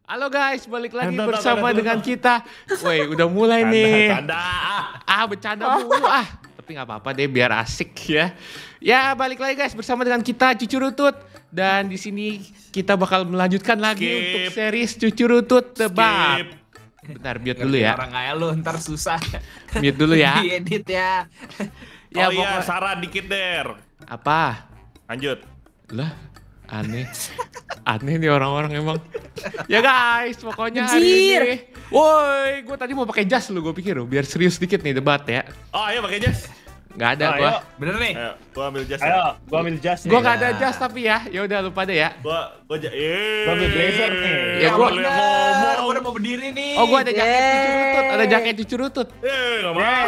Halo guys, balik lagi bersama dengan kita. Woi, udah mulai nih. Bercanda mulu Tapi nggak apa-apa deh, biar asik ya. Ya, balik lagi guys bersama dengan kita Cucu Rutut. Dan di sini kita bakal melanjutkan lagi untuk series Cucu Rutut Debat. Bentar, mute dulu ya. Orang kayak lu ntar susah. Mute dulu ya. Diedit ya. Ya, iya, saran dikit der. Apa? Lanjut. Lah, aneh nih orang-orang emang. Ya guys, pokoknya hari ini. Woi, gue tadi mau pakai jas lu, gue pikir biar serius dikit nih debat ya. Oh ayo pakai jas. Nggak ada gue. Bener nih. Ayo, gua ambil jas. Ayo, gua ambil jas nih. Gue nggak ada jas tapi ya. Ya udah lupa deh ya. Gua ambil blazer nih. Ya gua udah mau berdiri nih. Oh, gue ada jaket Cucu Rutut, ada jaket Cucu Rutut. Nggak mau.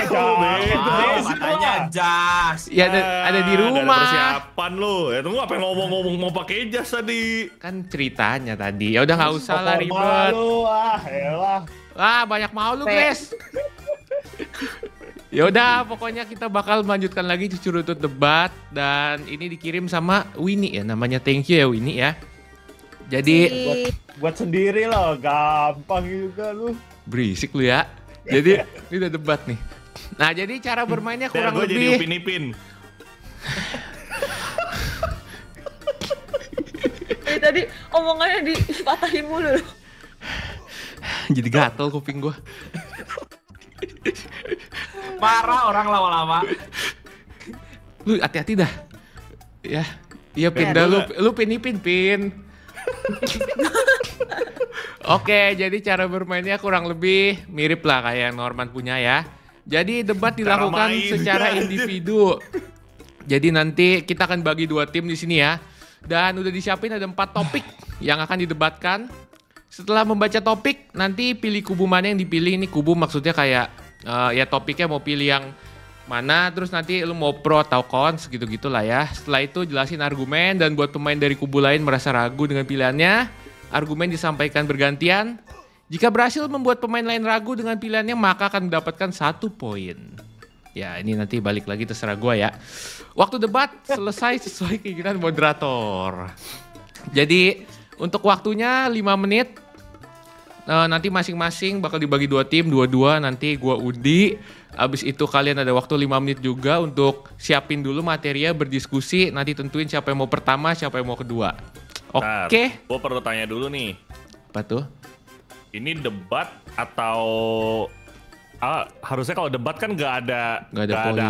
Katanya jas. Ya ada di Nggak ada rumah. persiapan lu. Tunggu apa yang ngomong-ngomong mau pakai jas tadi. Kan ceritanya tadi. Ya udah nggak usah lah ribet. Banyak mau lu, Grace. Ya udah, pokoknya kita bakal melanjutkan lagi Cucu Rutut Debat dan ini dikirim sama Winnie ya, namanya. Thank you ya Winnie ya. Jadi buat sendiri loh, gampang juga lu. berisik lu ya. Jadi ini udah debat nih. Nah, jadi cara bermainnya kurang Gue jadi lebih upin-ipin. Tadi omongannya dipatahin mulu. jadi gatel kuping gua. Marah orang lama-lama. Lu hati-hati dah. Ya. Iya pindah lu pin. Oke, jadi cara bermainnya kurang lebih mirip lah kayak yang Norman punya ya. Jadi debat dilakukan secara individu. Jadi nanti kita akan bagi 2 tim di sini ya. Dan udah disiapin ada 4 topik yang akan didebatkan. Setelah membaca topik, nanti pilih kubu mana yang dipilih. Ini kubu maksudnya kayak ya topiknya mau pilih yang mana, terus nanti lu mau pro atau cons gitu-gitu lah ya. Setelah itu jelasin argumen dan buat pemain dari kubu lain merasa ragu dengan pilihannya, argumen disampaikan bergantian. Jika berhasil membuat pemain lain ragu dengan pilihannya, maka akan mendapatkan 1 poin. Ya, ini nanti balik lagi terserah gua ya. Waktu debat selesai sesuai keinginan moderator. Jadi untuk waktunya 5 menit. Nanti masing-masing bakal dibagi 2 tim, 2-2, nanti gua undi. Abis itu kalian ada waktu 5 menit juga untuk siapin dulu materinya, berdiskusi. Nanti tentuin siapa yang mau pertama, siapa yang mau kedua. Oke. Gue perlu tanya dulu nih. Apa tuh? Ini debat atau harusnya kalau debat kan nggak ada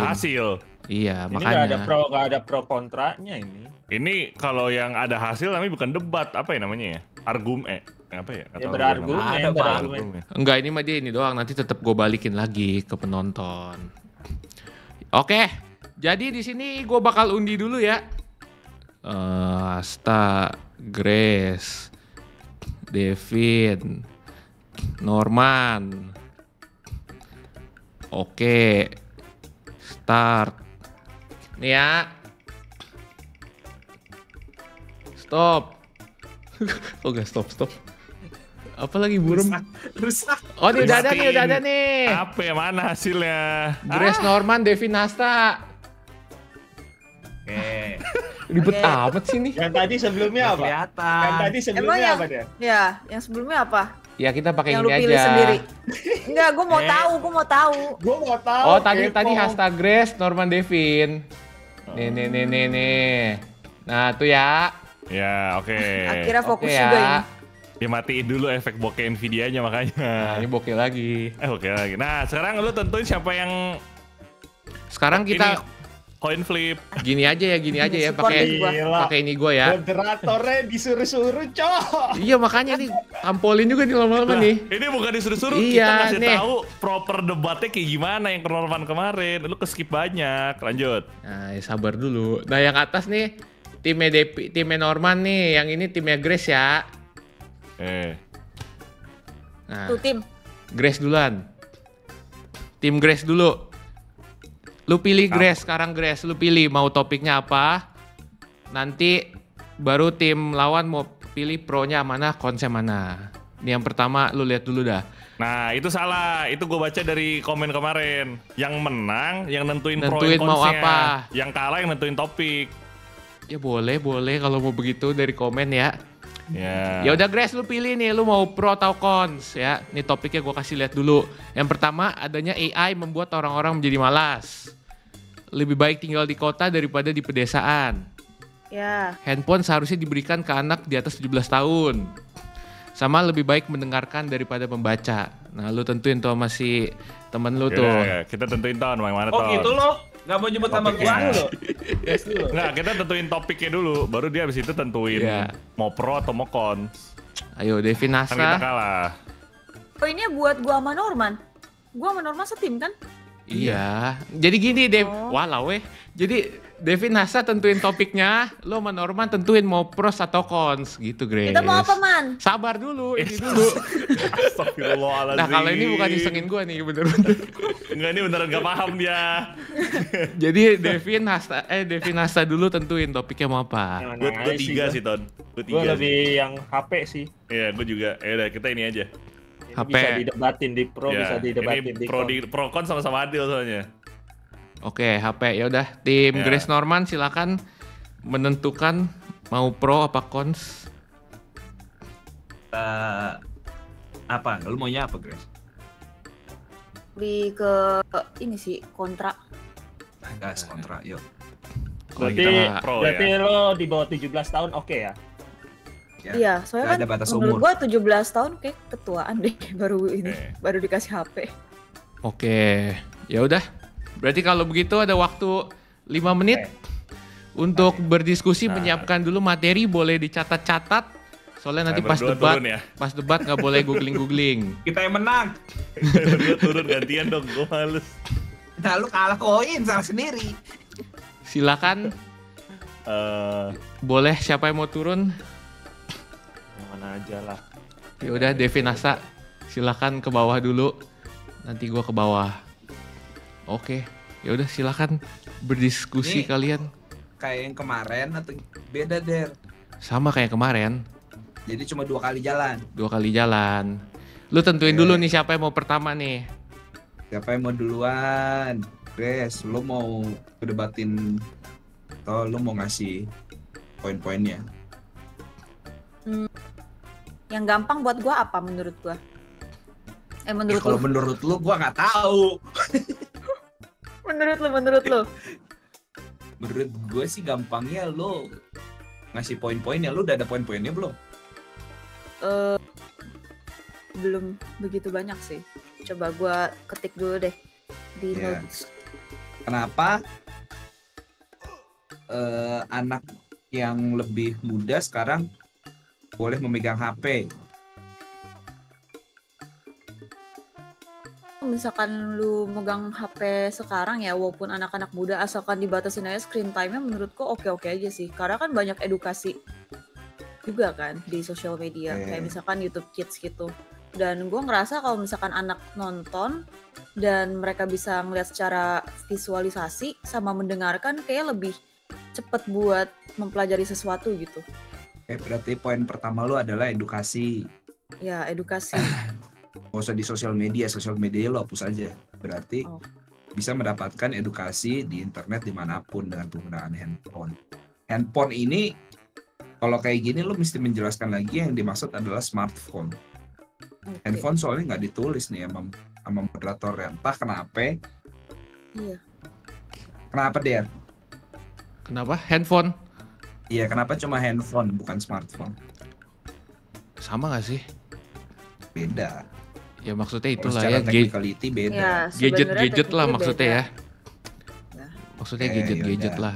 hasil. Iya, Ini makanya. nggak ada pro kontranya ini. Ini kalau yang ada hasil namanya bukan debat, apa ya namanya ya? Argumen. Apa ya? Ya berargumen. Enggak, ini mah dia ini doang. Nanti tetap gue balikin lagi ke penonton. Oke, jadi di sini gue bakal undi dulu ya. Asta, Grace, Devin, Norman. Oke, start. Nih ya. Stop. Oh gak stop. Apa lagi burem? Rusak. Oh ini udah ada nih. Apa yang mana hasilnya? Grace, Norman, Devin, Asta. Oke. Ribet amat sih nih. Yang tadi sebelumnya apa? Kelihatan. Yang tadi sebelumnya apa dia? Ya, yang sebelumnya apa? Ya kita pakai Yang ini lu pilih aja. sendiri. Enggak, gue mau tahu. Gue mau tahu. Oh tadi kepo. hashtag Grace, Norman, Devin. Nih. Nah tuh ya. Ya oke. Akhirnya fokus Oke juga ya. ini. Dimatiin dulu efek bokeh Nvidia-nya Nah makanya. ini bokeh lagi. Oke lagi. Nah sekarang lu tentuin siapa yang Sekarang kita coin flip. gini aja ya Support nih gua. pakai ini gua ya. Moderatornya disuruh-suruh, cok. Iya makanya nih tampolin juga nih lama-lama nih. Ini bukan disuruh-suruh, Iya, kita ngasih nih. tahu proper debatnya kayak gimana yang Norman kemarin. Lu ke-skip banyak. Lanjut. Nah ya sabar dulu. Nah yang atas nih timnya Norman nih, yang ini timnya Grace ya. Nah, Tuh tim. Grace duluan. Tim Grace dulu. Lu pilih Grace, sekarang Grace. Lu pilih mau topiknya apa. Nanti baru tim lawan mau pilih pro-nya mana, konsen mana. Ini yang pertama lu lihat dulu dah. Nah itu salah, itu gue baca dari komen kemarin. Yang menang, yang nentuin pro Nentuin and mau cons-nya. apa. Yang kalah yang nentuin topik. Ya boleh kalau mau begitu dari komen ya. Ya. Ya udah Grace, lu pilih nih, lu mau pro atau cons ya. Ini topiknya gue kasih lihat dulu. Yang pertama, adanya AI membuat orang-orang menjadi malas. Lebih baik tinggal di kota daripada di pedesaan. Ya. Handphone seharusnya diberikan ke anak di atas 17 tahun. Sama lebih baik mendengarkan daripada membaca. Nah, lu tentuin tuh sama si temen lu tuh. Ya, kita tentuin Ton, yang mana Oh Ton? gitu loh. Gak mau nyebut nama Guys gua. dulu. Guys dulu. Nggak, kita tentuin topiknya dulu, baru dia abis itu tentuin Iya. mau pro atau mau cons. Ayo, Devi Kan kita Nasa. kalah. Oh ini buat gua sama Norman. Gua sama Norman setim kan? Iya. Jadi gini, Dev. Oh. Walau Jadi Devi Nasa tentuin topiknya, lo sama Norman tentuin mau pros atau cons gitu, Grace. Kita mau apa, Man? Sabar dulu, ini dulu. Astagfirullahaladzim. Nah, kalau ini bukan isengin gua nih, bener-bener. Enggak, ini beneran gak paham dia. Jadi Devi Nasa dulu tentuin topiknya mau apa. Gue tiga sih, Ton. Gue Gue tiga lebih sih. yang HP sih. Iya, gue juga. Ya udah, kita ini aja. Ini HP. Bisa didebatin di pro, Ya, bisa didebatin ini di pro, con. pro con sama-sama adil soalnya. Oke, HP. Ya udah, tim Ya. Grace Norman silakan menentukan mau pro apa cons. Apa? Lu maunya apa, Grace? Lebih ke ini sih kontra. Gas kontra, yuk. Kalau Berarti, kita nggak- pro berarti ya. lo di bawah 17 tahun oke ya? Ya. Iya, soalnya Nggak kan ada batas menurut umur. gua 17 tahun kayak ketuaan deh baru ini, Oke. baru dikasih HP. Oke, ya udah. Berarti kalau begitu ada waktu 5 menit untuk berdiskusi, Nah. menyiapkan dulu materi, boleh dicatat-catat. Soalnya nanti Kalian pas berdua debat, turun ya. pas debat nggak boleh googling-googling. Kita yang menang. Berdua turun gantian dong, gue males. Nah, lu kalah koin salah sendiri. Silakan, boleh siapa yang mau turun? Yang mana aja lah. Ya udah, Devi Nasa, silakan ke bawah dulu. Nanti gua ke bawah. Oke, ya udah silakan berdiskusi Nih. kalian. Kayak yang kemarin atau beda, Der? Sama kayak kemarin, Jadi cuma 2 kali jalan. 2 kali jalan. Lu tentuin Oke. dulu nih siapa yang mau pertama nih. Siapa yang mau duluan? Grace, lu mau debatin atau lu mau ngasih poin-poinnya? Yang gampang buat gua apa menurut gua? Menurut Kalau lu? menurut lu, gua nggak tahu. Menurut lu? Menurut gue sih gampangnya lu ngasih poin-poinnya. Lu udah ada poin-poinnya belum? Belum begitu banyak sih. Coba gua ketik dulu deh di Iya. notes. Kenapa anak yang lebih muda sekarang boleh memegang HP? Misalkan lu megang HP sekarang ya, walaupun anak-anak muda, asalkan dibatasin aja screen time-nya, menurutku oke-oke aja sih. Karena kan banyak edukasi juga kan di sosial media, Oke. kayak misalkan YouTube Kids gitu. Dan gue ngerasa kalau misalkan anak nonton dan mereka bisa ngeliat secara visualisasi sama mendengarkan, kayak lebih cepet buat mempelajari sesuatu gitu. Berarti poin pertama lu adalah edukasi. Ya, edukasi. Nggak usah di sosial media lo hapus aja. Berarti Oh. bisa mendapatkan edukasi di internet dimanapun dengan penggunaan handphone. Handphone ini kalau kayak gini lo mesti menjelaskan lagi yang dimaksud adalah smartphone. Oke. Handphone soalnya nggak ditulis nih sama moderator ya. Entah kenapa. Iya. Kenapa Der? Kenapa? Handphone? Iya, kenapa cuma handphone bukan smartphone? Sama gak sih? Beda. Ya maksudnya Kalau itulah secara ya, technicality beda. Ya, gadget-gadget sebenarnya lah technically maksudnya beda. ya. Ya. Maksudnya Oke, gadget-gadget yaudah. lah.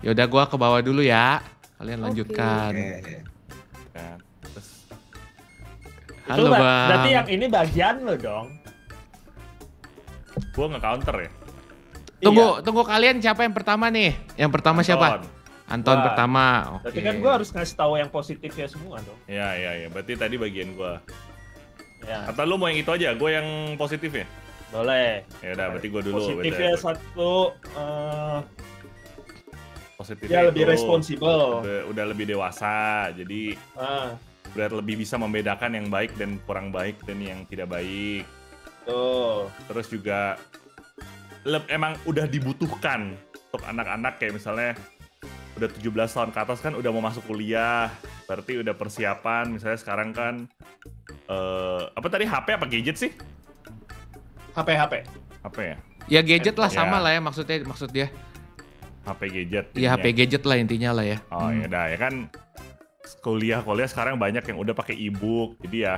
Yaudah gua ke bawah dulu ya. Kalian Oke. lanjutkan. Oke. Kan. Terus, Halo Itu Bang. berarti yang ini bagian lo dong. gue nge-counter ya. Tunggu kalian siapa yang pertama nih? Yang pertama siapa? Anton Gua. pertama. Oke. Berarti kan gue harus ngasih tahu yang positifnya semua dong. Iya. Berarti tadi bagian gue. Ya, Atau lu mau yang itu aja? Gue yang positif ya? boleh. Ya udah, berarti gue dulu. Positifnya Beda. satu, Positifnya dia lebih itu responsibel. udah lebih dewasa. Jadi Ah, udah lebih bisa membedakan yang baik dan kurang baik dan yang tidak baik. tuh. Terus juga emang udah dibutuhkan untuk anak-anak kayak misalnya udah 17 tahun ke atas kan udah mau masuk kuliah. Berarti udah persiapan, misalnya sekarang kan apa tadi HP apa gadget sih? HP. HP ya? Ya gadget lah Ya. sama lah ya maksud dia. HP gadget. Ya HP intinya. gadget lah intinya lah ya. Oh ya udah ya kan kuliah sekarang banyak yang udah pakai e-book, jadi ya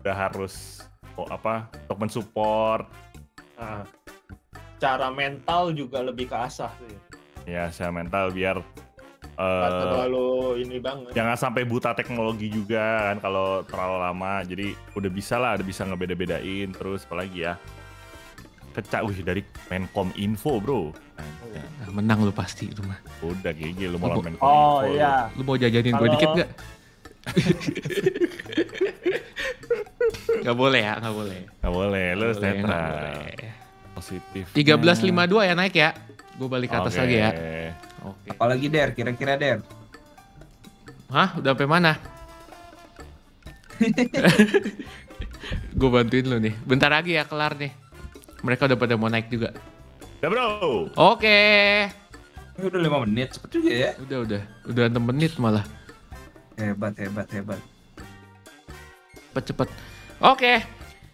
udah harus untuk mensupport. Nah, cara mental juga lebih keasah sih. Ya secara mental biar Nggak terlalu ini banget. jangan sampai buta teknologi juga kan kalau terlalu lama. Jadi udah bisa ngebeda-bedain. Terus apalagi ya, dari Menkom Info bro. Nah, menang lu pasti itu mah. Udah GG lu mau lawan Menkom Oh Info. iya. Lu mau jajanin gue Kalau- dikit gak? Gak boleh ya, gak boleh. Nggak boleh, lu Nggak boleh, nggak netral. boleh. Positif. 13.52 ya naik ya. Gue balik ke atas lagi ya. Oke. Apalagi Der, kira-kira Der. Hah? Udah sampai mana? Gue bantuin lu nih. Bentar lagi ya kelar nih. Mereka udah pada mau naik juga. Udah bro. Oke. Ini udah 5 menit, cepet juga ya. Udah 6 menit malah. Hebat. Cepet. Oke.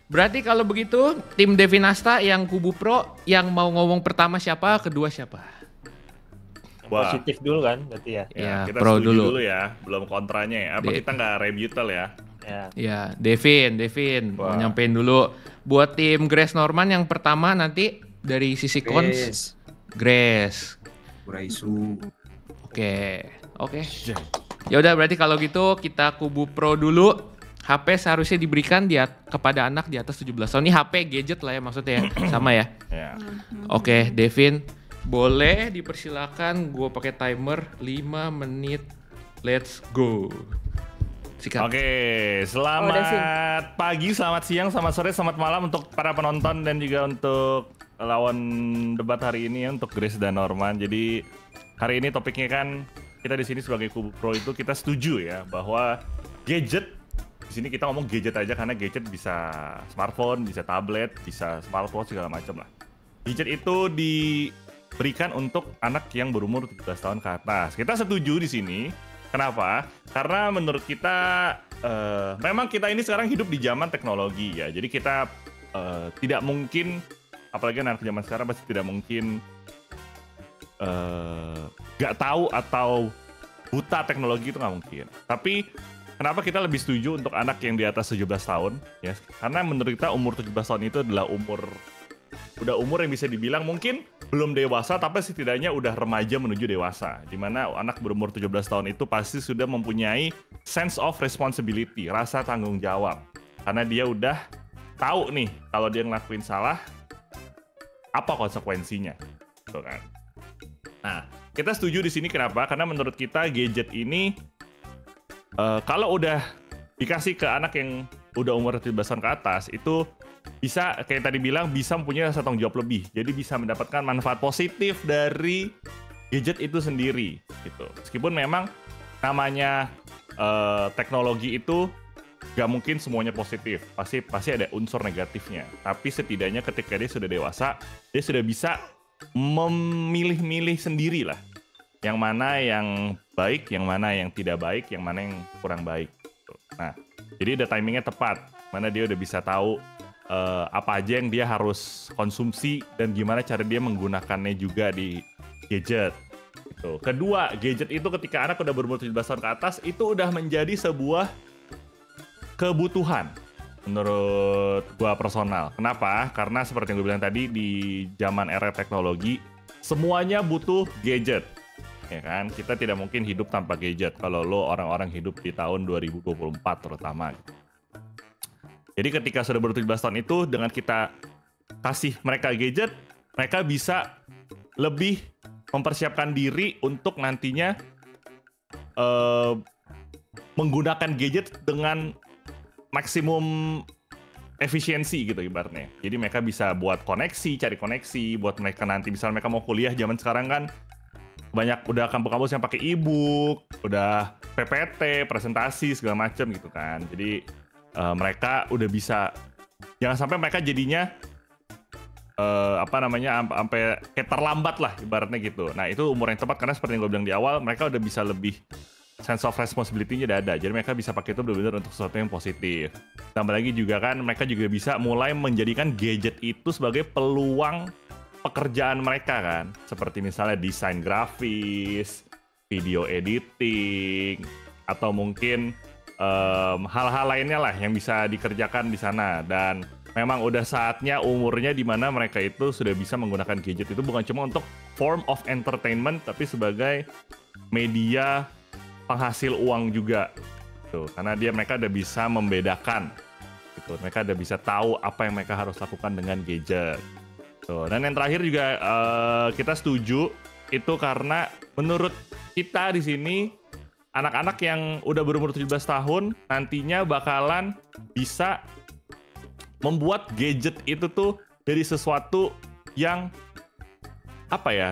Berarti kalau begitu tim Devinasta yang kubu pro yang mau ngomong pertama siapa, kedua siapa? Wah. Positif dulu kan berarti ya. Ya, Kita pro setuju dulu. dulu ya, belum kontranya ya. Apa kita nggak rebuttal ya? Ya. Ya, Devin mau Wah. nyampein dulu. Buat tim Grace Norman yang pertama nanti dari sisi cons, Grace. Kuraisu. Oke. Ya udah berarti kalau gitu kita kubu pro dulu. HP seharusnya diberikan kepada anak di atas 17 tahun. Ini HP gadget lah ya maksudnya ya. Sama ya. Ya. Oke, Devin, boleh dipersilakan gue pakai timer 5 menit. Let's go. Sikat. Oke, Devin. selamat pagi, selamat siang, selamat sore, selamat malam untuk para penonton dan juga untuk lawan debat hari ini ya, untuk Grace dan Norman. Jadi hari ini topiknya kan kita di sini sebagai kubu pro itu kita setuju ya bahwa gadget, di sini kita ngomong gadget aja karena gadget bisa smartphone, bisa tablet, bisa smartwatch segala macam lah. Gadget itu diberikan untuk anak yang berumur 17 tahun ke atas. Kita setuju di sini. Kenapa? Karena menurut kita memang kita ini sekarang hidup di zaman teknologi ya. Jadi kita tidak mungkin, apalagi anak zaman sekarang pasti tidak mungkin nggak tahu atau buta teknologi, itu nggak mungkin. Tapi kenapa kita lebih setuju untuk anak yang di atas 17 tahun ya? Karena menurut kita umur 17 tahun itu adalah umur yang bisa dibilang mungkin belum dewasa, tapi setidaknya udah remaja menuju dewasa. Dimana anak berumur 17 tahun itu pasti sudah mempunyai sense of responsibility, rasa tanggung jawab. Karena dia udah tahu nih kalau dia ngelakuin salah, apa konsekuensinya, gitu kan. Nah, kita setuju di sini kenapa? Karena menurut kita gadget ini kalau udah dikasih ke anak yang udah umur 17 tahun ke atas, itu bisa, kayak tadi bilang, bisa mempunyai rasa tanggung jawab lebih. Jadi bisa mendapatkan manfaat positif dari gadget itu sendiri, gitu. Meskipun memang namanya teknologi itu gak mungkin semuanya positif. Pasti ada unsur negatifnya. Tapi setidaknya ketika dia sudah dewasa, dia sudah bisa memilih-milih sendiri lah. Yang mana yang baik, yang mana yang tidak baik, yang mana yang kurang baik. Nah, jadi udah timingnya tepat. Mana dia udah bisa tahu apa aja yang dia harus konsumsi dan gimana cara dia menggunakannya juga di gadget. Gitu. Kedua, gadget itu ketika anak udah berumur 17 tahun ke atas, itu udah menjadi sebuah kebutuhan menurut gua personal. Kenapa? Karena seperti yang gue bilang tadi, di zaman era teknologi, semuanya butuh gadget. Ya kan, kita tidak mungkin hidup tanpa gadget kalau lo orang-orang hidup di tahun 2024 terutama. Jadi ketika sudah ber 17 tahun itu, dengan kita kasih mereka gadget, mereka bisa lebih mempersiapkan diri untuk nantinya menggunakan gadget dengan maksimum efisiensi gitu ibaratnya. Jadi mereka bisa buat koneksi, cari koneksi, buat mereka nanti misalnya mereka mau kuliah zaman sekarang kan banyak udah kampus-kampus yang pakai e-book, udah PPT, presentasi segala macam gitu kan. Jadi mereka udah bisa, jangan sampai mereka jadinya sampai kayak terlambat lah ibaratnya gitu. Nah itu umur yang tepat karena seperti yang gue bilang di awal, mereka udah bisa lebih sense of responsibility-nya udah ada. Jadi mereka bisa pakai itu benar-benar untuk sesuatu yang positif. Tambah lagi juga kan mereka juga bisa mulai menjadikan gadget itu sebagai peluang pekerjaan mereka kan. Seperti misalnya desain grafis, video editing, atau mungkin hal-hal lainnya lah yang bisa dikerjakan di sana. Dan memang udah saatnya umurnya di mana mereka itu sudah bisa menggunakan gadget itu bukan cuma untuk form of entertainment, tapi sebagai media penghasil uang juga. Tuh, karena mereka udah bisa membedakan. Gitu. Mereka udah bisa tahu apa yang mereka harus lakukan dengan gadget. Tuh. Dan yang terakhir juga kita setuju itu karena menurut kita di sini anak-anak yang udah berumur 17 tahun nantinya bakalan bisa membuat gadget itu tuh dari sesuatu yang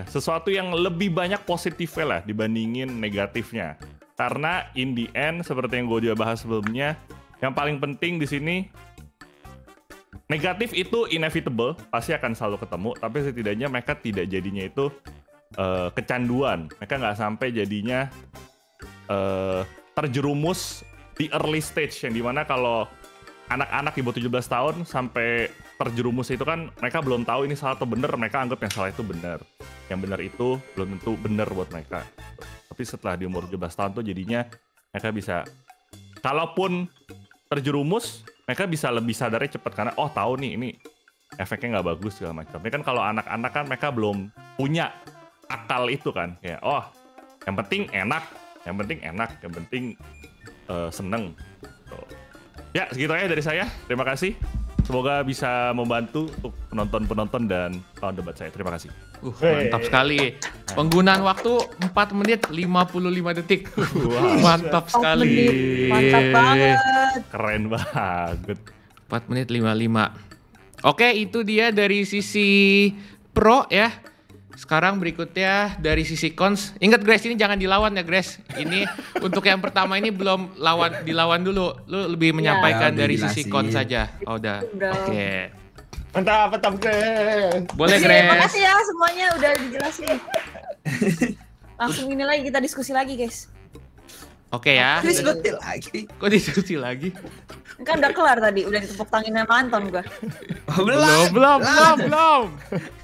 sesuatu yang lebih banyak positifnya lah dibandingin negatifnya. Karena in the end seperti yang gue udah bahas sebelumnya, yang paling penting di sini negatif itu inevitable, pasti akan selalu ketemu, tapi setidaknya mereka tidak jadinya itu kecanduan. Mereka nggak sampai jadinya terjerumus di early stage yang dimana kalau anak-anak di bawah 17 tahun sampai terjerumus itu kan mereka belum tahu ini salah atau benar, mereka anggap yang salah itu benar. Yang benar itu belum tentu benar buat mereka. Tapi setelah di umur 17 tahun tuh jadinya mereka bisa, kalaupun terjerumus, mereka bisa lebih sadarnya cepat karena tahu nih ini efeknya nggak bagus segala macam. Ini kan kalau anak-anak kan mereka belum punya akal itu kan, kayak yang penting enak, yang penting seneng. Ya, segitu aja dari saya. Terima kasih. Semoga bisa membantu untuk penonton-penonton dan lawan debat saya. Terima kasih. Mantap sekali. Penggunaan waktu 4 menit 55 detik. Mantap sekali. Mantap banget. Keren banget. 4 menit 55. Oke, itu dia dari sisi pro ya. Sekarang berikutnya dari sisi cons. Ingat Grace, ini jangan dilawan ya Grace. Ini untuk yang pertama ini belum dilawan dulu. Lu lebih menyampaikan dari sisi cons saja. Udah. Oke. Mantap Grace. Boleh Grace. Makasih ya semuanya udah dijelasin. Langsung ini lagi kita diskusi lagi guys. Oke ya. Diskusi lagi. Kok diskusi lagi? Kan udah kelar tadi, udah ditepuk tangan sama Anton gua.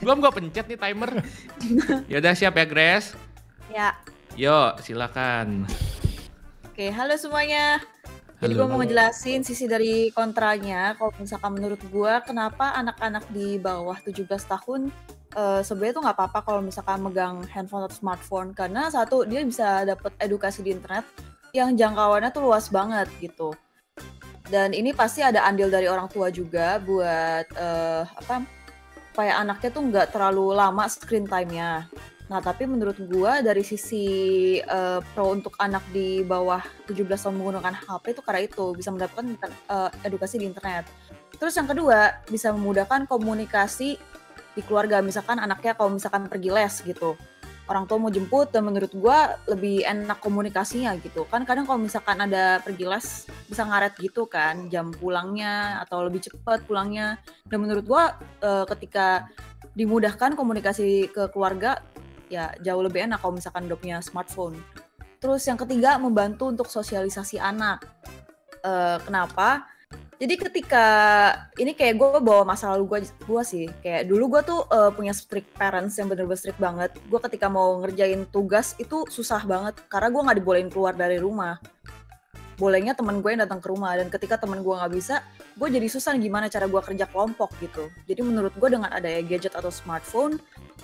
Belum gua pencet nih timer. Ya udah siap ya Grace. Ya. Yo, silakan. Oke, halo semuanya. Jadi gue mau ngejelasin sisi dari kontranya. Kalau misalkan menurut gue, kenapa anak-anak di bawah 17 tahun sebenarnya tuh nggak apa-apa kalau misalkan megang handphone atau smartphone. Karena satu, dia bisa dapat edukasi di internet yang jangkauannya tuh luas banget gitu. Dan ini pasti ada andil dari orang tua juga buat supaya anaknya tuh nggak terlalu lama screen time-nya. Nah, tapi menurut gua dari sisi pro untuk anak di bawah 17 tahun menggunakan HP itu karena itu bisa mendapatkan edukasi di internet. Terus yang kedua, bisa memudahkan komunikasi di keluarga. Misalkan anaknya kalau misalkan pergi les gitu, orang tua mau jemput, dan menurut gua lebih enak komunikasinya gitu. Kan kadang kalau misalkan ada pergi les bisa ngaret gitu kan jam pulangnya atau lebih cepat pulangnya. Dan menurut gua ketika dimudahkan komunikasi ke keluarga ya jauh lebih enak kalau misalkan udah punya smartphone. Terus yang ketiga, membantu untuk sosialisasi anak. Kenapa? Jadi ketika ini kayak gue bawa masa lalu gue sih, kayak dulu gue tuh punya strict parents yang bener-bener strict banget. Gue ketika mau ngerjain tugas itu susah banget karena gue nggak dibolehin keluar dari rumah. Bolehnya teman gue yang datang ke rumah, dan ketika teman gue nggak bisa, gue jadi susah gimana cara gue kerja kelompok gitu. Jadi menurut gue dengan adanya gadget atau smartphone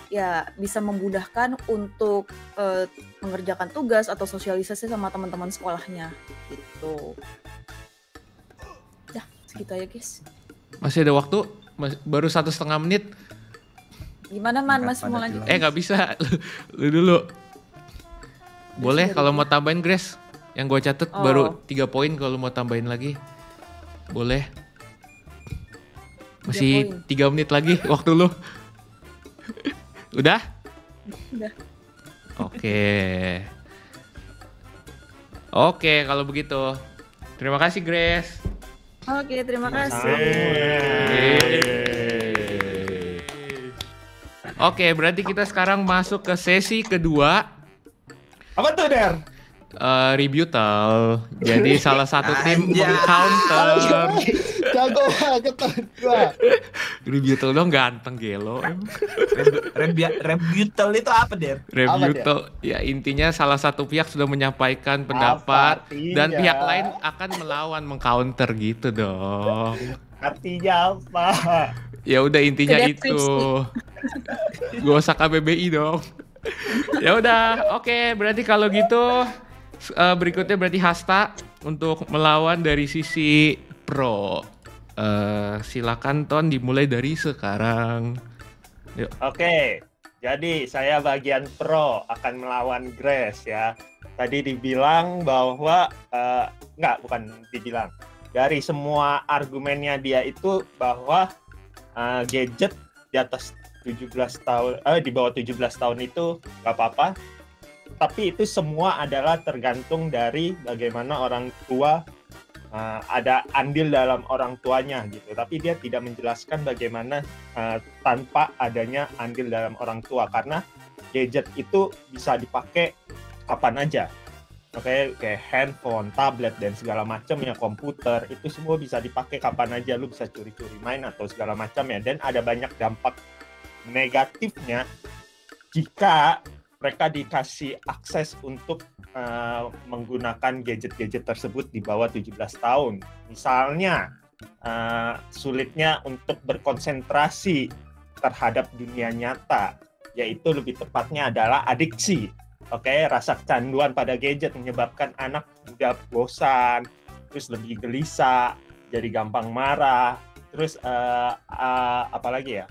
ya bisa memudahkan untuk mengerjakan tugas atau sosialisasi sama teman-teman sekolahnya gitu. Dah, segitu aja guys. Masih ada waktu, baru 1,5 menit. Gimana Man, Mas mau lanjut? Nggak bisa, lu dulu. Boleh kalau mau tambahin Grace. Yang gue catet baru 3 poin, kalau mau tambahin lagi. Boleh. Masih 3 menit lagi waktu lu. Udah? Udah. Oke, kalau begitu. Terima kasih Grace. Oke, terima kasih. Oke, berarti kita sekarang masuk ke sesi kedua. Apa tuh Der? Rebutal. Jadi salah satu tim Anjay. counter. Jago banget gua. Rebutal dong ganteng gelo. Rebuttal itu apa, Der? Rebutal ya intinya salah satu pihak sudah menyampaikan pendapat artinya? dan pihak lain akan melawan mengcounter gitu dong. Artinya apa? Ya udah intinya Tidak itu. Gak usah KBBI dong. Ya udah, oke, berarti kalau gitu berikutnya berarti Hasta untuk melawan dari sisi pro. Silakan Ton dimulai dari sekarang. Yuk. Oke, jadi saya bagian pro akan melawan Grace ya. Tadi dibilang bahwa bukan dibilang. Dari semua argumennya dia itu bahwa gadget di atas 17 tahun, di bawah 17 tahun itu nggak apa-apa. Tapi itu semua adalah tergantung dari bagaimana orang tua ada andil dalam orang tuanya gitu. Tapi dia tidak menjelaskan bagaimana tanpa adanya andil dalam orang tua, karena gadget itu bisa dipakai kapan aja. Oke, kayak handphone, tablet dan segala macam ya, komputer itu semua bisa dipakai kapan aja. Lu bisa curi-curi main atau segala macam ya. Dan ada banyak dampak negatifnya jika mereka dikasih akses untuk menggunakan gadget-gadget tersebut di bawah 17 tahun. Misalnya, sulitnya untuk berkonsentrasi terhadap dunia nyata, yaitu lebih tepatnya adalah adiksi. Oke, rasa kecanduan pada gadget menyebabkan anak mudah bosan, terus lebih gelisah, jadi gampang marah, terus apalagi ya?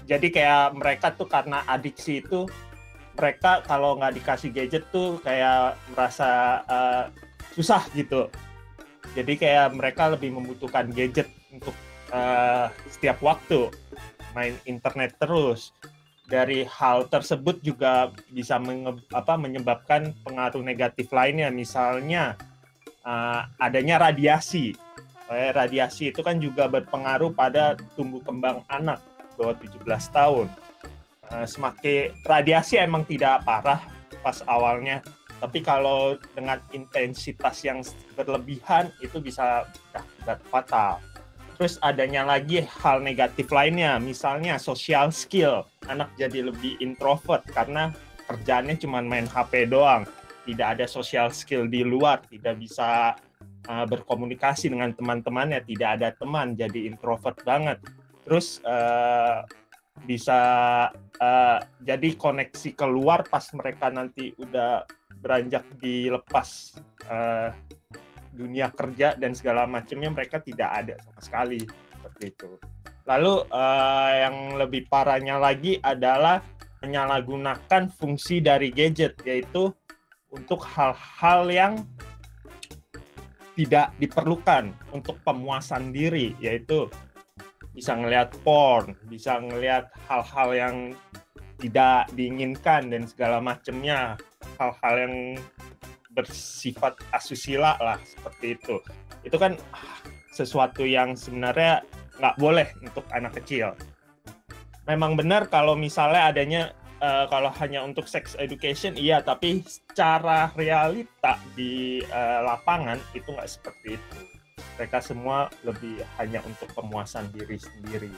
Jadi kayak mereka tuh karena adiksi itu, mereka kalau nggak dikasih gadget tuh kayak merasa susah gitu. Jadi kayak mereka lebih membutuhkan gadget untuk setiap waktu main internet terus. Dari hal tersebut juga bisa menyebabkan pengaruh negatif lainnya, misalnya adanya radiasi. Radiasi itu kan juga berpengaruh pada tumbuh kembang anak bawah 17 tahun. Semakin radiasi emang tidak parah pas awalnya, tapi kalau dengan intensitas yang berlebihan itu bisa berakibat fatal. Terus adanya lagi hal negatif lainnya, misalnya social skill. Anak jadi lebih introvert karena kerjaannya cuma main HP doang. Tidak ada social skill di luar, tidak bisa berkomunikasi dengan teman-temannya, tidak ada teman, jadi introvert banget. Terus bisa jadi koneksi keluar pas mereka nanti udah beranjak dilepas dunia kerja dan segala macamnya, mereka tidak ada sama sekali seperti itu. Lalu yang lebih parahnya lagi adalah menyalahgunakan fungsi dari gadget, yaitu untuk hal-hal yang tidak diperlukan untuk pemuasan diri, yaitu bisa ngelihat porn, bisa ngelihat hal-hal yang tidak diinginkan dan segala macamnya, hal-hal yang bersifat asusila lah, seperti itu. Itu kan sesuatu yang sebenarnya nggak boleh untuk anak kecil. Memang benar kalau misalnya adanya kalau hanya untuk sex education, iya, tapi secara realita di lapangan itu nggak seperti itu. Mereka semua lebih hanya untuk pemuasan diri sendiri.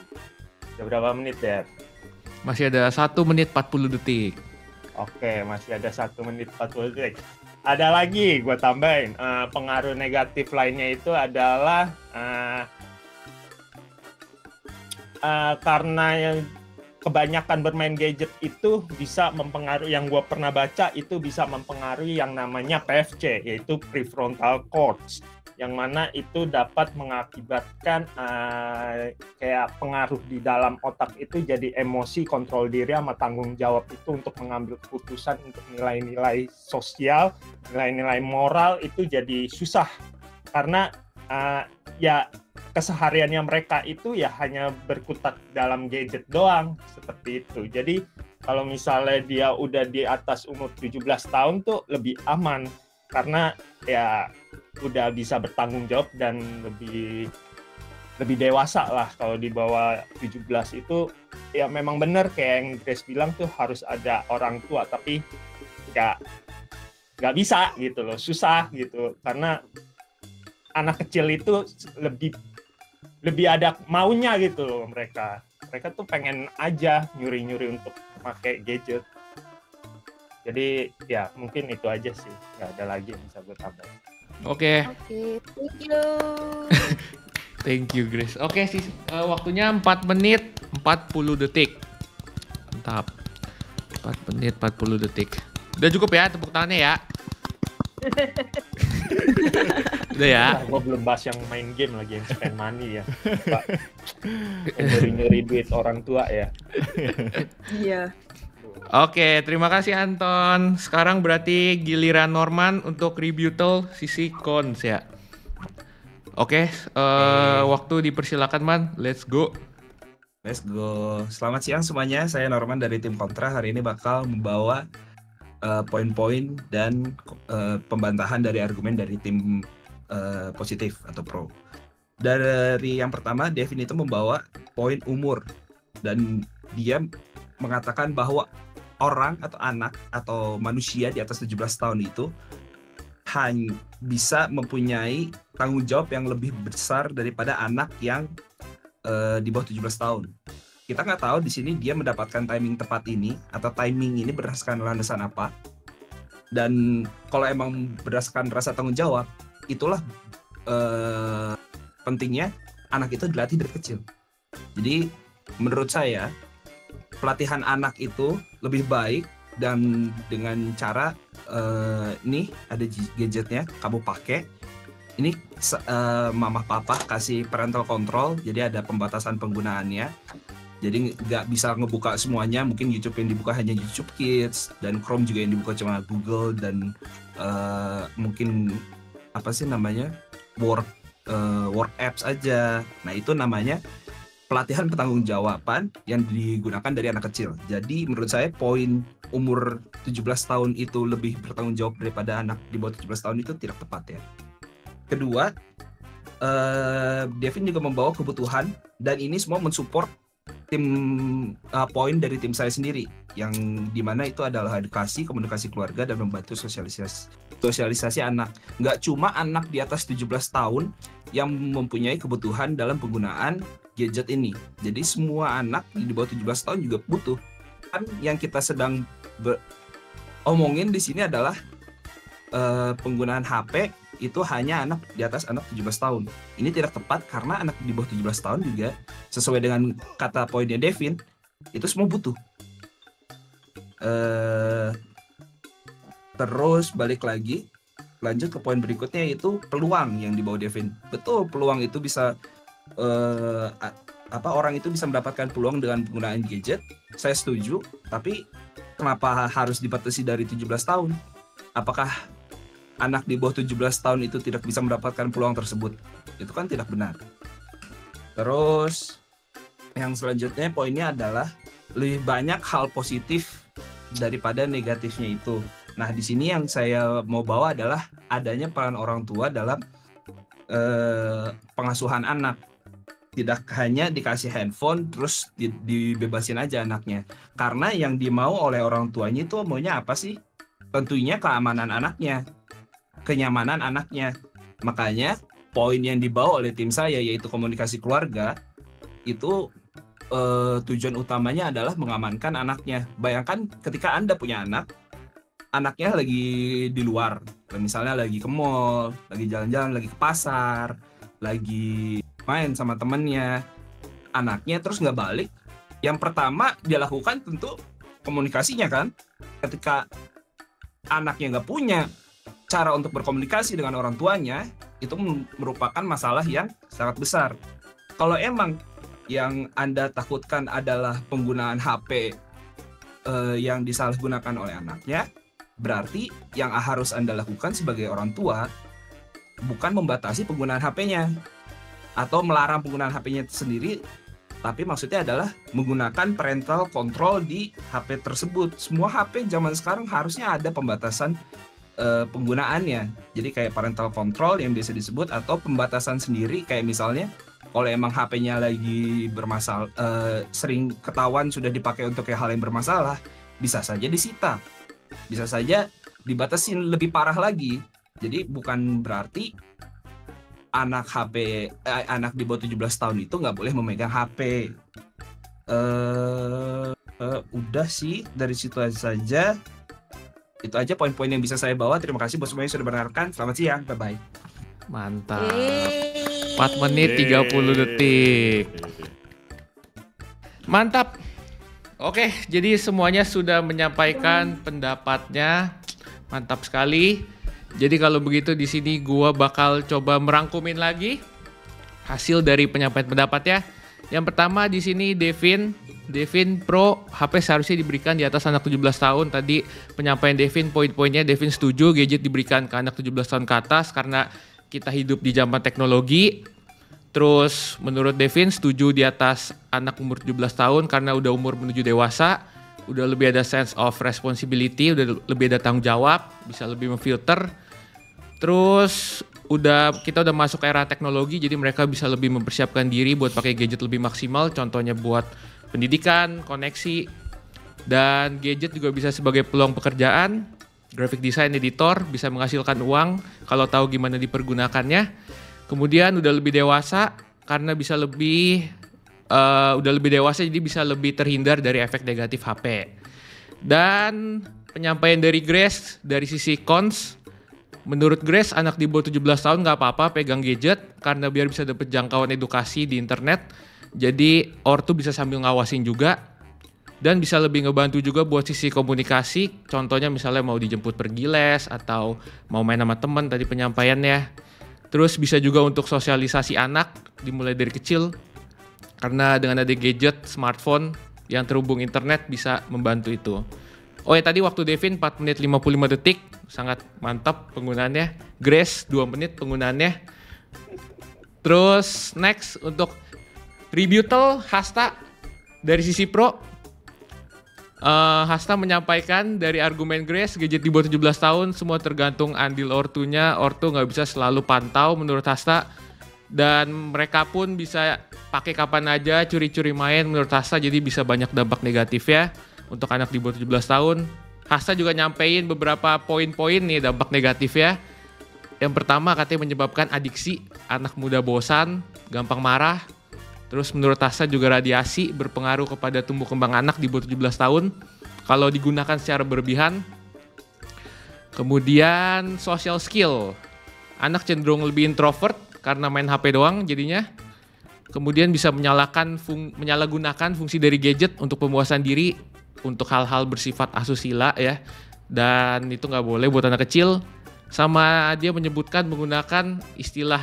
Udah berapa menit, Der? Masih ada 1 menit 40 detik. Oke, masih ada 1 menit 40 detik. Ada lagi gue tambahin, pengaruh negatif lainnya itu adalah karena yang kebanyakan bermain gadget itu bisa mempengaruhi, yang gue pernah baca itu bisa mempengaruhi yang namanya PFC, yaitu prefrontal cortex, yang mana itu dapat mengakibatkan kayak pengaruh di dalam otak itu jadi emosi, kontrol diri sama tanggung jawab itu untuk mengambil keputusan untuk nilai-nilai sosial, nilai-nilai moral itu jadi susah karena ya kesehariannya mereka itu ya hanya berkutat dalam gadget doang, seperti itu. Jadi kalau misalnya dia udah di atas umur 17 tahun tuh lebih aman karena ya udah bisa bertanggung jawab dan lebih dewasa lah. Kalau di bawah 17 itu ya memang benar kayak yang Grace bilang tuh harus ada orang tua, tapi nggak bisa gitu loh, susah gitu, karena anak kecil itu lebih ada maunya gitu loh, mereka tuh pengen aja nyuri untuk pakai gadget. Jadi ya mungkin itu aja sih, nggak ada lagi yang bisa gue tambahin. Oke, Thank you. thank you Grace. Oke sih, waktunya 4 menit 40 detik. Mantap. 4 menit 40 detik. Udah cukup ya tepuk tangannya ya. Udah ya. Gue belum bahas yang main game lagi, yang spend money ya. Pak, nyuri duit orang tua ya. Iya. Oke, terima kasih Anton. Sekarang berarti giliran Norman untuk review tool sisi cons ya. Oke, waktu dipersilakan Man. Let's go. Let's go. Selamat siang semuanya. Saya Norman dari tim Kontra. Hari ini bakal membawa poin-poin dan pembantahan dari argumen dari tim positif atau pro. Dari yang pertama, Devin itu membawa poin umur, dan dia mengatakan bahwa orang atau anak atau manusia di atas 17 tahun itu hanya bisa mempunyai tanggung jawab yang lebih besar daripada anak yang di bawah 17 tahun. Kita nggak tahu di sini dia mendapatkan timing tepat ini atau timing ini berdasarkan landasan apa. Dan kalau emang berdasarkan rasa tanggung jawab, itulah pentingnya anak itu dilatih dari kecil. Jadi menurut saya pelatihan anak itu lebih baik, dan dengan cara ini ada gadgetnya kamu pakai. Ini mama papa kasih parental control, jadi ada pembatasan penggunaannya. Jadi nggak bisa ngebuka semuanya, mungkin YouTube yang dibuka hanya YouTube Kids, dan Chrome juga yang dibuka cuma Google, dan mungkin apa sih namanya Word apps aja. Nah itu namanya pelatihan pertanggungjawaban yang digunakan dari anak kecil. Jadi menurut saya poin umur 17 tahun itu lebih bertanggung jawab daripada anak di bawah 17 tahun itu tidak tepat ya. Kedua, Devin juga membawa kebutuhan, dan ini semua mensupport tim poin dari tim saya sendiri, yang dimana itu adalah edukasi, komunikasi keluarga, dan membantu sosialisasi anak. Nggak cuma anak di atas 17 tahun yang mempunyai kebutuhan dalam penggunaan gadget ini. Jadi semua anak di bawah 17 tahun juga butuh. Kan yang kita sedang omongin di sini adalah penggunaan HP itu hanya anak di atas anak 17 tahun. Ini tidak tepat karena anak di bawah 17 tahun juga sesuai dengan kata poinnya Devin, itu semua butuh. Terus balik lagi, lanjut ke poin berikutnya, yaitu peluang yang dibawa Devin. Betul, peluang itu bisa orang itu bisa mendapatkan peluang dengan penggunaan gadget. Saya setuju, tapi kenapa harus dibatasi dari 17 tahun? Apakah anak di bawah 17 tahun itu tidak bisa mendapatkan peluang tersebut? Itu kan tidak benar. Terus yang selanjutnya poinnya adalah lebih banyak hal positif daripada negatifnya itu. Nah, di sini yang saya mau bawa adalah adanya peran orang tua dalam pengasuhan anak. Tidak hanya dikasih handphone terus dibebasin aja anaknya. Karena yang dimau oleh orang tuanya itu maunya apa sih? Tentunya keamanan anaknya, kenyamanan anaknya. Makanya poin yang dibawa oleh tim saya, yaitu komunikasi keluarga, itu tujuan utamanya adalah mengamankan anaknya. Bayangkan ketika Anda punya anak, anaknya lagi di luar, misalnya lagi ke mall, lagi jalan-jalan, lagi ke pasar, lagi main sama temennya, anaknya terus nggak balik. Yang pertama dia lakukan tentu komunikasinya kan. Ketika anaknya nggak punya cara untuk berkomunikasi dengan orang tuanya, itu merupakan masalah yang sangat besar. Kalau emang yang Anda takutkan adalah penggunaan HP yang disalahgunakan oleh anaknya, berarti yang harus Anda lakukan sebagai orang tua bukan membatasi penggunaan HP-nya atau melarang penggunaan HP-nya sendiri, tapi maksudnya adalah menggunakan parental control di HP tersebut. Semua HP zaman sekarang harusnya ada pembatasan penggunaannya. Jadi kayak parental control yang biasa disebut, atau pembatasan sendiri, kayak misalnya kalau emang HP-nya lagi bermasalah, sering ketahuan sudah dipakai untuk hal yang bermasalah, bisa saja disita. bisa saja dibatasin lebih parah lagi. Jadi bukan berarti anak anak di bawah 17 tahun itu nggak boleh memegang HP. Udah sih, dari situ saja. Itu aja poin-poin yang bisa saya bawa. Terima kasih buat semuanya sudah mendengarkan. Selamat siang, bye-bye. Mantap. Yeay. 4 menit 30 detik. Mantap. Oke, jadi semuanya sudah menyampaikan pendapatnya. Mantap sekali. Jadi kalau begitu di sini gua bakal coba merangkumin lagi hasil dari penyampaian pendapat ya. Yang pertama di sini Devin Pro HP seharusnya diberikan di atas anak 17 tahun. Tadi penyampaian Devin, poin-poinnya Devin setuju gadget diberikan ke anak 17 tahun ke atas karena kita hidup di zaman teknologi. Terus menurut Devin setuju di atas anak umur 17 tahun karena udah umur menuju dewasa, udah lebih ada sense of responsibility, udah lebih ada tanggung jawab, bisa lebih memfilter. Terus kita udah masuk era teknologi, jadi mereka bisa lebih mempersiapkan diri buat pakai gadget lebih maksimal, contohnya buat pendidikan, koneksi, dan gadget juga bisa sebagai peluang pekerjaan. Graphic design editor bisa menghasilkan uang kalau tahu gimana dipergunakannya. Kemudian udah lebih dewasa karena bisa lebih udah lebih dewasa, jadi bisa lebih terhindar dari efek negatif HP. Dan penyampaian dari Grace dari sisi cons, menurut Grace anak di bawah 17 tahun nggak apa-apa pegang gadget karena biar bisa dapet jangkauan edukasi di internet. Jadi ortu bisa sambil ngawasin juga dan bisa lebih ngebantu juga buat sisi komunikasi. Contohnya misalnya mau dijemput pergi les atau mau main sama teman tadi penyampaiannya. Terus bisa juga untuk sosialisasi anak dimulai dari kecil karena dengan ada gadget, smartphone yang terhubung internet bisa membantu itu. Oh ya tadi waktu Devin 4 menit 55 detik, sangat mantap penggunaannya. Grace 2 menit penggunaannya. Terus next untuk rebuttal Hasta dari sisi pro. Hasta menyampaikan dari argumen Grace, gadget di bawah 17 tahun semua tergantung andil ortunya. Ortu nggak bisa selalu pantau menurut Hasta. Dan mereka pun bisa pakai kapan aja, curi-curi main menurut Hasta. Jadi bisa banyak dampak negatif ya untuk anak di bawah 17 tahun. Hasta juga nyampein beberapa poin-poin nih dampak negatif ya. Yang pertama katanya menyebabkan adiksi, anak muda bosan, gampang marah. Terus menurut Hasta juga radiasi berpengaruh kepada tumbuh kembang anak di bawah 17 tahun kalau digunakan secara berlebihan. Kemudian social skill. Anak cenderung lebih introvert karena main HP doang jadinya. Kemudian bisa menyalahgunakan fungsi dari gadget untuk pemuasan diri untuk hal-hal bersifat asusila ya. Dan itu nggak boleh buat anak kecil. Sama dia menyebutkan menggunakan istilah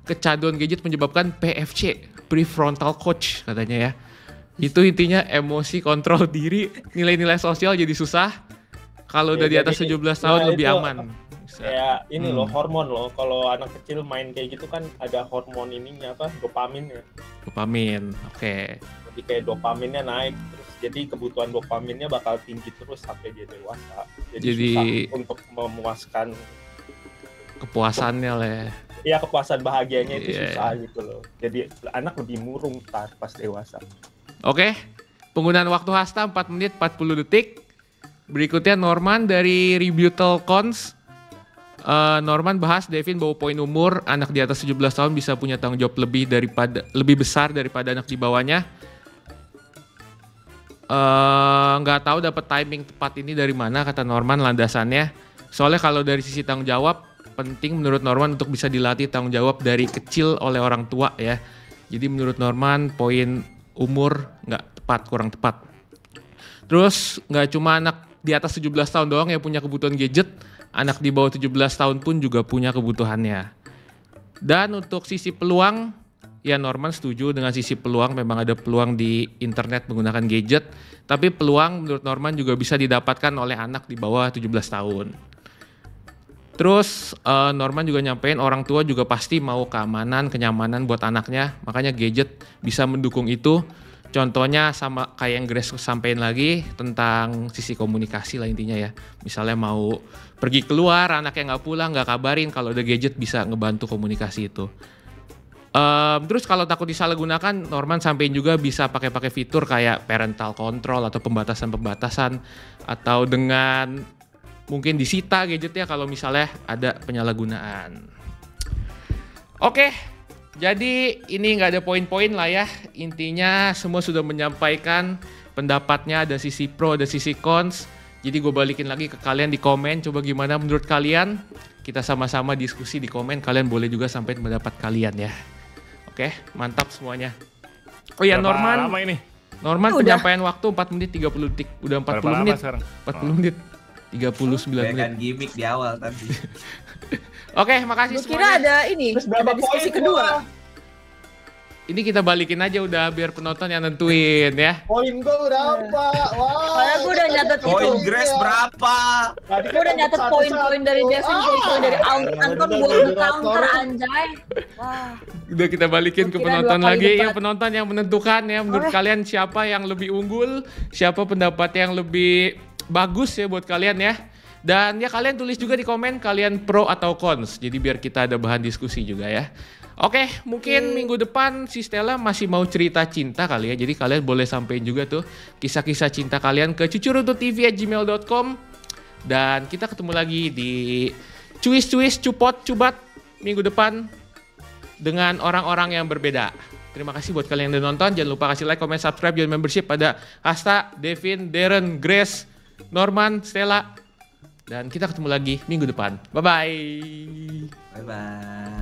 kecanduan gadget menyebabkan PFC, prefrontal coach katanya ya. Itu intinya emosi kontrol diri, nilai-nilai sosial jadi susah. Kalau udah di atas 17 tahun lebih aman. Kayak ini loh, hormon loh. Kalau anak kecil main kayak gitu kan ada hormon ininya apa? Dopamin ya. Dopamin, oke. Jadi kayak dopaminnya naik terus. Jadi kebutuhan dopaminnya bakal tinggi terus sampai dia dewasa. Jadi susah untuk memuaskan kepuasannya lah ya. Iya, kepuasan bahagianya itu susah gitu loh. Jadi anak lebih murung pas dewasa. Oke, penggunaan waktu Hasta 4 menit 40 detik. Berikutnya Norman dari Rebuttal Cons. Norman bahas Devin bawa poin umur, anak di atas 17 tahun bisa punya tanggung jawab lebih besar daripada anak di bawahnya. Nggak tahu dapat timing tepat ini dari mana kata Norman landasannya. Soalnya kalau dari sisi tanggung jawab penting menurut Norman untuk bisa dilatih tanggung jawab dari kecil oleh orang tua ya. Jadi menurut Norman poin umur nggak tepat, kurang tepat. Terus nggak cuma anak di atas 17 tahun doang yang punya kebutuhan gadget, anak di bawah 17 tahun pun juga punya kebutuhannya. Dan untuk sisi peluang, ya Norman setuju dengan sisi peluang, memang ada peluang di internet menggunakan gadget, tapi peluang menurut Norman juga bisa didapatkan oleh anak di bawah 17 tahun. Terus Norman juga nyampein orang tua juga pasti mau keamanan, kenyamanan buat anaknya, makanya gadget bisa mendukung itu. Contohnya sama kayak yang Grace sampein lagi tentang sisi komunikasi lah intinya ya. Misalnya mau pergi keluar, anaknya nggak pulang, nggak kabarin, kalau ada gadget bisa ngebantu komunikasi itu. Terus kalau takut disalahgunakan, Norman sampein juga bisa pakai fitur kayak parental control atau pembatasan-pembatasan, atau dengan mungkin disita gadgetnya kalau misalnya ada penyalahgunaan. Oke, jadi ini nggak ada poin-poin lah ya. Intinya semua sudah menyampaikan pendapatnya, ada sisi pro, ada sisi cons. Jadi gue balikin lagi ke kalian di komen, coba gimana menurut kalian. Kita sama-sama diskusi di komen, kalian boleh juga sampaikan pendapat kalian ya. Oke, mantap semuanya. Oh ya, Berapa Norman. lama ini? Norman Udah. penyampaian waktu 4 menit 30 detik. Udah 40 Berapa lama menit. sekarang? 40 menit. 39 menit. Kan gimmick di awal tadi. Oke, makasih Gue kira semuanya. ada ini, Terus berapa ada diskusi poin kedua. gua? Ini kita balikin aja udah biar penonton yang nentuin ya. Poin gue berapa? Wah. Soalnya gue udah nyatet Poin itu. Grace berapa? Tadi Gue udah nyatet poin-poin dari Devin itu dari Anton buat nge-counter anjay. Wah. Udah kita balikin ke Gua kira penonton 2 kali lagi. Ya debat. penonton yang menentukan ya menurut Oke. kalian siapa yang lebih unggul, siapa pendapat yang lebih bagus ya buat kalian ya. Dan ya kalian tulis juga di komen kalian pro atau cons. Jadi biar kita ada bahan diskusi juga ya. Oke, mungkin minggu depan si Stella masih mau cerita cinta kali ya. Jadi kalian boleh sampein juga tuh kisah-kisah cinta kalian ke cucuruntutTV@gmail.com. Dan kita ketemu lagi di Cuis Cupot Cubat minggu depan dengan orang-orang yang berbeda. Terima kasih buat kalian yang udah nonton. Jangan lupa kasih like, comment, subscribe, join membership pada Asta, Devin, Darren, Grace, Norman, Stella. Dan kita ketemu lagi minggu depan. Bye-bye. Bye bye.